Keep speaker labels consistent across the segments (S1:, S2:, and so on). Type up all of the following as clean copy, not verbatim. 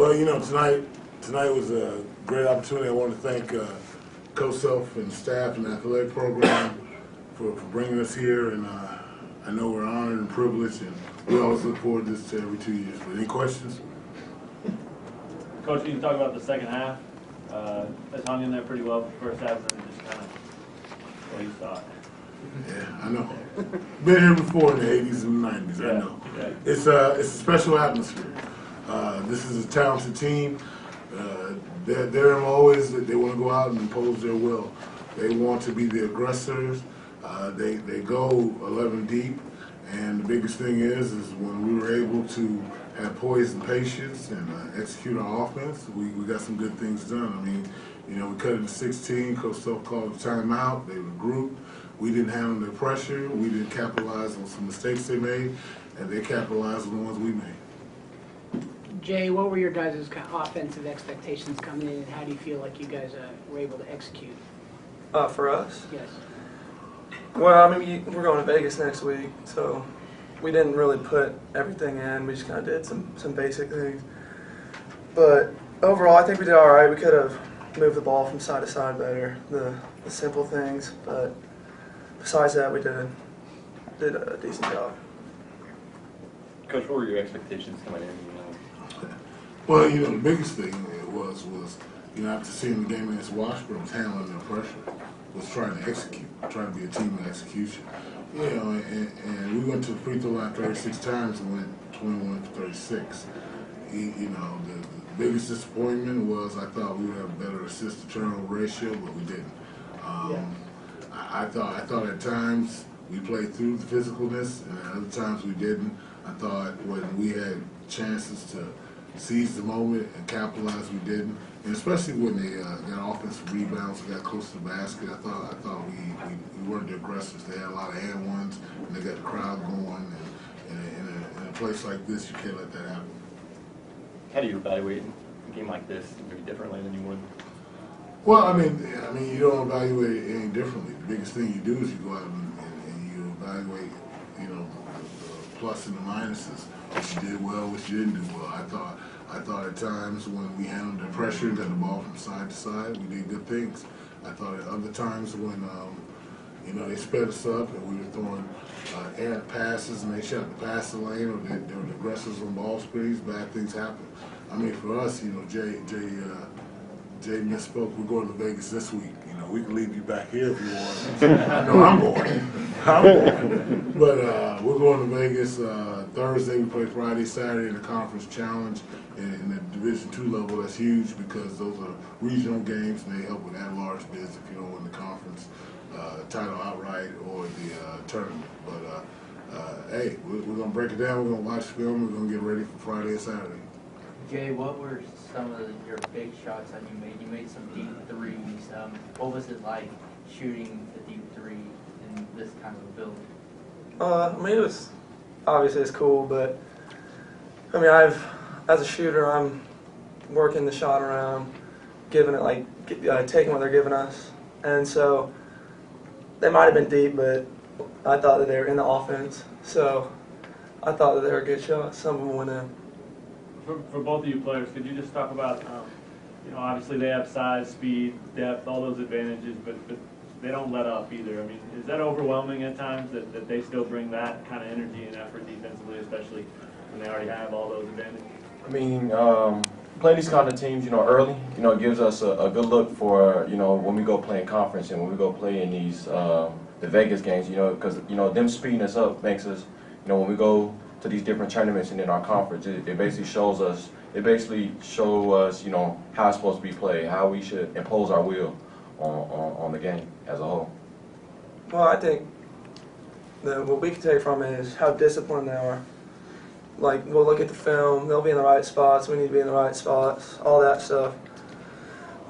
S1: Well, tonight was a great opportunity. I want to thank Coach Self and staff and the athletic program for bringing us here, and I know we're honored and privileged, and we always look forward to this every 2 years. But any questions?
S2: Coach, you can talk about the second half. It's hung in there pretty well for the first half, and then just kind of what you thought.
S1: Yeah, I know. Been here before in the 80s and 90s, I know. Yeah. It's a special atmosphere. This is a talented team. Their MO is that they want to go out and impose their will. They want to be the aggressors. They go 11 deep, and the biggest thing is when we were able to have poise and patience and execute our offense, we got some good things done. I mean, we cut it to 16. Coach Self called a timeout. They were grouped. We didn't handle their pressure. We didn't capitalize on some mistakes they made, and they capitalized on the ones we made.
S3: Jay, what were your guys' offensive expectations coming in, and how do you feel like you guys were able to execute?
S4: For us?
S3: Yes.
S4: Well, I mean, we're going to Vegas next week, so we didn't really put everything in. We just kind of did some basic things. But overall, I think we did all right. We could have moved the ball from side to side better, the simple things. But besides that, we did a decent job.
S5: Coach, what were your expectations coming in?
S1: Well, the biggest thing was after seeing the game against Washburn, was handling their pressure, was trying to execute, trying to be a team of execution. And we went to the free throw line 36 times and went 21 for 36. The biggest disappointment was I thought we would have a better assist to turnover ratio, but we didn't. I thought at times we played through the physicalness, and at other times we didn't. I thought when we had chances to seize the moment and capitalize, we didn't. And especially when they got offensive rebounds, we got close to the basket. I thought we weren't the aggressors. They had a lot of and ones, and they got the crowd going. And in a place like this, you can't let that happen.
S5: How do you evaluate a game like this maybe differently than you would?
S1: Well, I mean, you don't evaluate it any differently. The biggest thing you do is you go out and you evaluate, the plus and the minuses. What you did well, what you didn't do well. I thought at times when we handled the pressure and got the ball from side to side, we did good things. I thought at other times when they sped us up and we were throwing errant passes and they shot the pass the lane, or they were aggressors on ball screens, bad things happen. I mean, for us, Jay misspoke. We're going to Vegas this week. We can leave you back here if you want. I know I'm going. But we're going to Vegas Thursday. We play Friday, Saturday in the conference challenge in the Division II level. That's huge because those are regional games and they help with at-large bids if you don't win the conference title outright or the tournament. But hey, we're going to break it down. We're going to watch film. We're going to get ready for Friday and Saturday.
S6: Jay, what were some of your big shots that you made? You made some deep threes. What was it like shooting a deep three in this kind of a building?
S4: I mean, it's cool, but I mean, as a shooter, I'm working the shot around, giving it taking what they're giving us, and so they might have been deep, but I thought that they were in the offense, so I thought that they were good shots. Some of them went in.
S2: For both of you players, could you just talk about, obviously they have size, speed, depth, all those advantages, but they don't let up either. I mean, is that overwhelming at times that they still bring that kind of energy and effort defensively, especially when they already have all those advantages?
S7: I mean, playing these kind of teams, early, it gives us a good look for, when we go play in conference and when we go play in these, the Vegas games, because, them speeding us up makes us, when we go to these different tournaments and in our conference, it basically shows us, how it's supposed to be played, how we should impose our will on the game as a whole.
S4: Well, I think that what we can take from it is how disciplined they are. Like, we'll look at the film, they'll be in the right spots, we need to be in the right spots, all that stuff.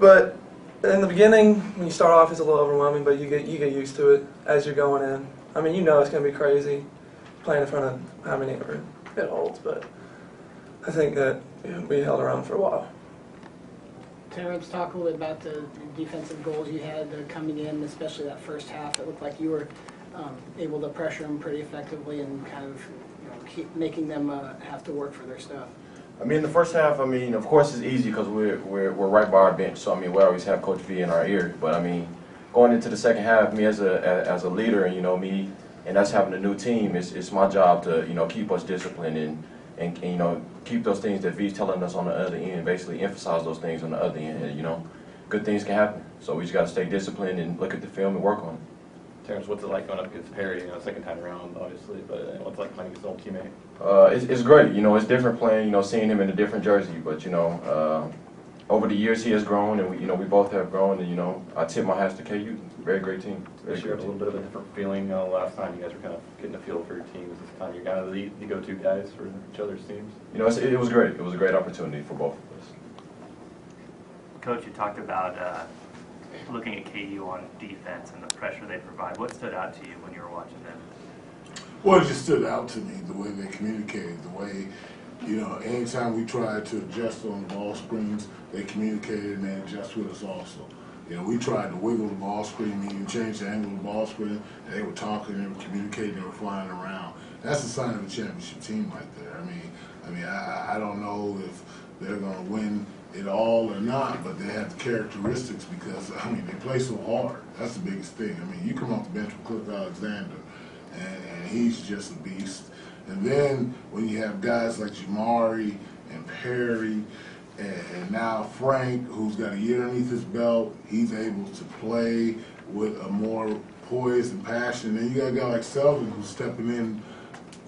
S4: But in the beginning, when you start off, it's a little overwhelming, but you get used to it as you're going in. I mean, it's going to be crazy playing in front of how many are it holds, but I think that we held around for a while.
S3: Terrence, talk a little bit about the defensive goals you had coming in, especially that first half. It looked like you were able to pressure them pretty effectively and kind of keep making them have to work for their stuff.
S7: I mean, the first half, I mean, of course it's easy because we're right by our bench. So I mean, we always have Coach V in our ear. But I mean, going into the second half, me as a leader, and me and us having a new team, it's my job to keep us disciplined and keep those things that V's telling us on the other end. Basically, emphasize those things on the other end. And, good things can happen. So we just got to stay disciplined and look at the film and work on it.
S5: Terrence, what's it like going up against Perry? Second time around, obviously, but what's it like playing against an old teammate?
S7: It's great. It's different playing. Seeing him in a different jersey. But over the years he has grown, and we both have grown. And I tip my hats to KU. Very great team.
S5: This year, a little bit of a different feeling. Last time you guys were kind of getting a feel for your teams. This time you're kind of the go-to guys for each other's teams.
S7: It was great. It was a great opportunity for both of us.
S8: Coach, you talked about looking at KU on defense and the pressure they provide. What stood out to you when you were watching them?
S1: Well, it just stood out to me the way they communicated, the way, anytime we tried to adjust on the ball screens, they communicated and they adjust with us also. We tried to wiggle the ball screen, meaning change the angle of the ball screen, and they were talking, they were communicating, they were flying around. That's a sign of a championship team right there. I don't know if they're going to win it all or not, but they have the characteristics because, they play so hard. That's the biggest thing. You come off the bench with Cliff Alexander, and he's just a beast. And then when you have guys like Jamari and Perry and now Frank, who's got a year underneath his belt, he's able to play with a more poise and passion. And then you got a guy like Selvin who's stepping in,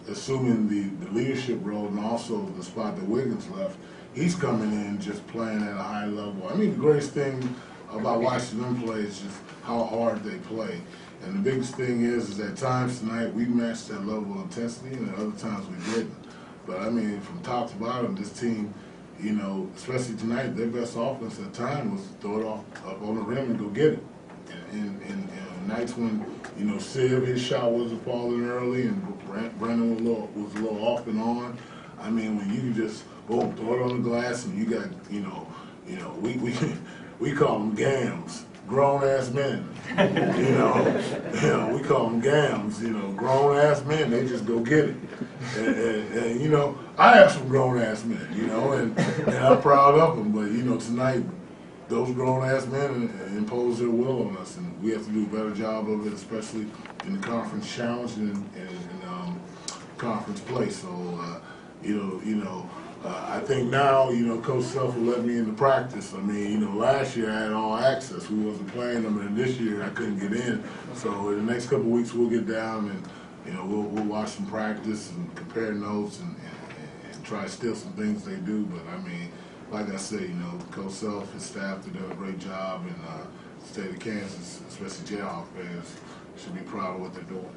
S1: assuming the leadership role and also the spot that Wiggins left. He's coming in just playing at a high level. The greatest thing about watching them play is just how hard they play. And the biggest thing is at times tonight we matched that level of intensity, and at other times we didn't. But from top to bottom, this team, especially tonight, their best offense at time was throw it off up on the rim and go get it. And nights when Siv, his shot wasn't falling early, and Brandon was a little off and on. When you just boom, throw it on the glass, and you got we call them gams. Grown-ass men, we call them gams, grown-ass men, they just go get it. And I have some grown-ass men, and I'm proud of them, but, tonight, those grown-ass men impose their will on us, and we have to do a better job of it, especially in the conference challenge and conference play. So, I think now, Coach Self will let me into practice. Last year I had all access. We wasn't playing them, and this year I couldn't get in. So in the next couple of weeks we'll get down and we'll watch some practice and compare notes and try to steal some things they do. But like I said, Coach Self, his staff, they done a great job, and the state of Kansas, especially Jayhawk fans, should be proud of what they're doing.